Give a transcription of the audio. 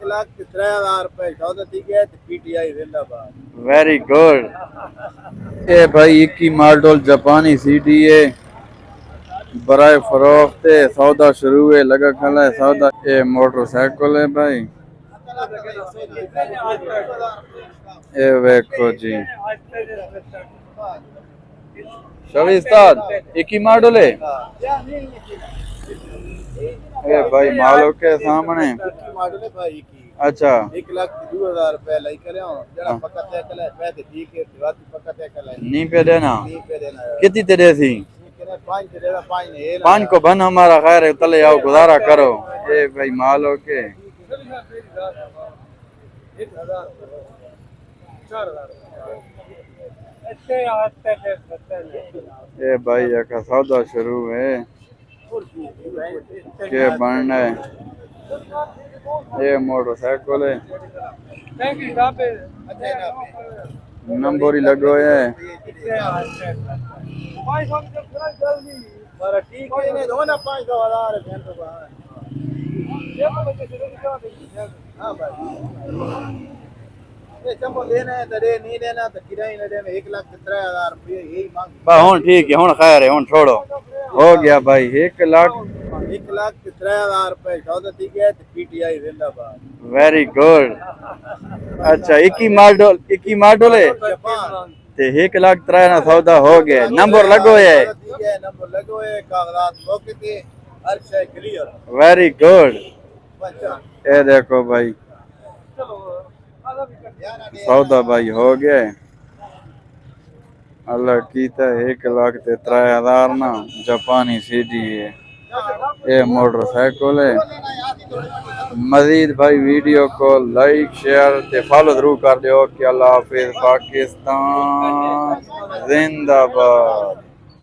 1,03,000 रुपए सौदा थी गया पीटीआई जिंदाबाद। Very good. ये भाई 21 मॉडल जापानी सीडी है बराए फरोख्त है, सौदा शुरू है लगा खला है सौदा। ये मोटरसाइकिल है भाई, ये देखो जी शविस्ताद 21 मॉडल है। ये भाई मालो के सामने मॉडल है भाई की। अच्छा 1,02,000 रुपए लाई करे हो जरा पक्का तय कला है पैसे ठीक है दिवाती पक्का तय कला है नहीं पे देना नहीं पे देना कितनी तेरे थी कितने 5 दे देना 5 नहीं 5 को बन हमारा खैर है तले आओ गुजारा करो। ये भाई मालो के 1,04,000 ये भाई का सौदा शुरू है के बनना है। ये मोटरसाइकिल है नंबर ही लगो है। ठीक है नहीं दो ना 5,000 हाँ भाई ये चंपो देना है तो दे नहीं देना तो किराया नहीं देना 1,03,000 रुपये यही मांग बा हुन ठीक है हुन खैर है हुन छोड़ो हो गया भाई 1,03,000 रुपए सौदा थी गया पीटीआई जिंदाबाद। Very good. अच्छा 21 मॉडल है जापान ते 1,03,000 सौदा हो गया नंबर लगो है। नंबर लगो है कागजात मौके पे हर शय क्लियर। Very good. ये देखो भाई सौदा भाई हो गया अल्लाह कीता 1,03,000 ना जापानी सीडी है। ये मोटरसाइकिल है। मजीद भाई वीडियो को लाइक शेयर ते फॉलो जरूर कर दियो कि अल्लाह हाफिज पाकिस्तान जिंदाबाद।